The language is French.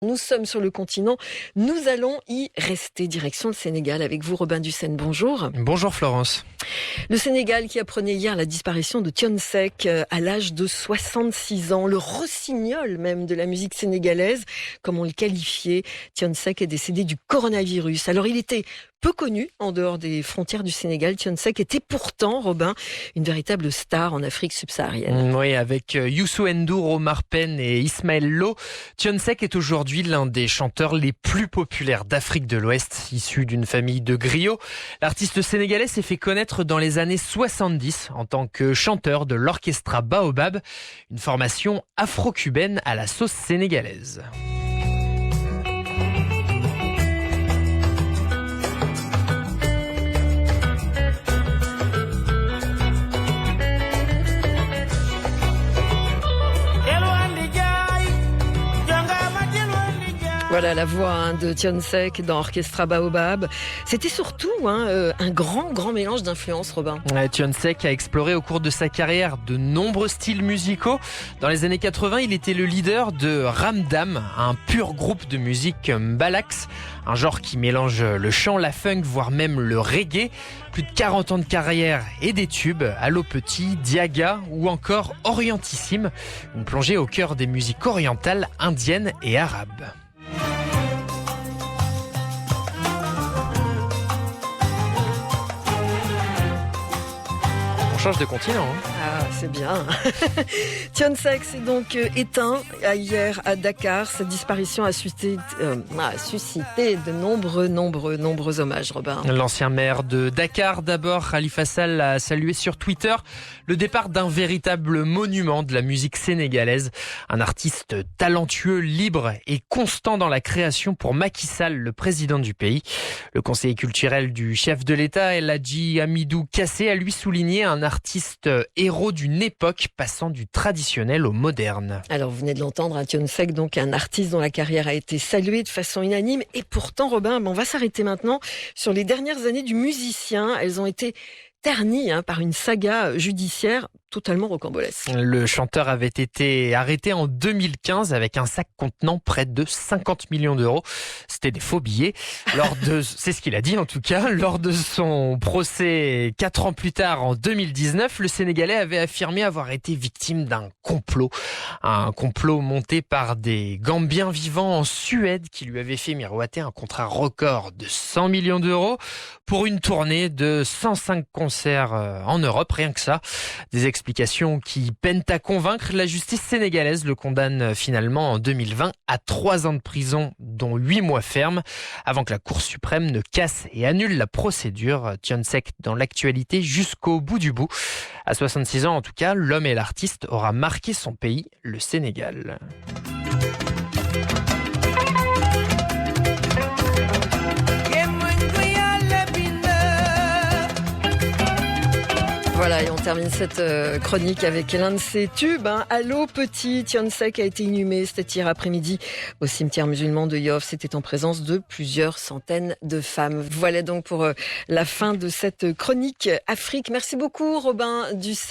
Nous sommes sur le continent, nous allons y rester, direction le Sénégal avec vous Robin Dussène, bonjour. Bonjour Florence. Le Sénégal qui apprenait hier la disparition de Thione Seck à l'âge de 66 ans, le rossignol même de la musique sénégalaise, comme on le qualifiait. Thione Seck est décédé du coronavirus. Alors il était peu connu en dehors des frontières du Sénégal. Thione Seck était pourtant, Robin, une véritable star en Afrique subsaharienne. Oui, avec Youssou N'Dour, Omar Pène et Ismaël Lo, Thione Seck est aujourd'hui l'un des chanteurs les plus populaires d'Afrique de l'Ouest, issu d'une famille de griots. L'artiste sénégalais s'est fait connaître dans les années 70 en tant que chanteur de l'Orchestra Baobab, une formation afro-cubaine à la sauce sénégalaise. Voilà la voix de Thione Seck dans Orchestra Baobab. C'était surtout un grand mélange d'influences, Robin. Thione Seck a exploré au cours de sa carrière de nombreux styles musicaux. Dans les années 80, il était le leader de Ramdam, un pur groupe de musique mbalax, un genre qui mélange le chant, la funk, voire même le reggae. Plus de 40 ans de carrière et des tubes, Allo Petit, Diaga ou encore Orientissime, une plongée au cœur des musiques orientales, indiennes et arabes. On change de continent. Ah, c'est bien. Thione Seck s'est donc éteint hier à Dakar. Sa disparition a suscité de nombreux hommages, Robin. L'ancien maire de Dakar, d'abord, Khalifa Sall, a salué sur Twitter le départ d'un véritable monument de la musique sénégalaise. Un artiste talentueux, libre et constant dans la création pour Macky Sall, le président du pays. Le conseiller culturel du chef de l'État, El Hadji Hamidou Kassé, a lui souligné un artiste héros d'une époque passant du traditionnel au moderne. Alors vous venez de l'entendre, Thione Seck, donc un artiste dont la carrière a été saluée de façon unanime. Et pourtant, Robin, on va s'arrêter maintenant sur les dernières années du musicien. Elles ont été ternies par une saga judiciaire totalement rocambolesque. Le chanteur avait été arrêté en 2015 avec un sac contenant près de 50 millions d'euros. C'était des faux billets. C'est ce qu'il a dit en tout cas. Lors de son procès 4 ans plus tard, en 2019, le Sénégalais avait affirmé avoir été victime d'un complot. Un complot monté par des Gambiens vivant en Suède qui lui avaient fait miroiter un contrat record de 100 millions d'euros pour une tournée de 105 concerts en Europe, rien que ça. Des explications qui peinent à convaincre. La justice sénégalaise le condamne finalement en 2020 à 3 ans de prison, dont 8 mois fermes, avant que la Cour suprême ne casse et annule la procédure. Thione Seck dans l'actualité jusqu'au bout du bout. À 66 ans en tout cas, l'homme et l'artiste aura marqué son pays, le Sénégal. Voilà, et on termine cette chronique avec l'un de ses tubes. Allo Petit, Thione Seck a été inhumé cet hier après-midi au cimetière musulman de Yoff. C'était en présence de plusieurs centaines de femmes. Voilà donc pour la fin de cette chronique Afrique. Merci beaucoup Robin Dussène.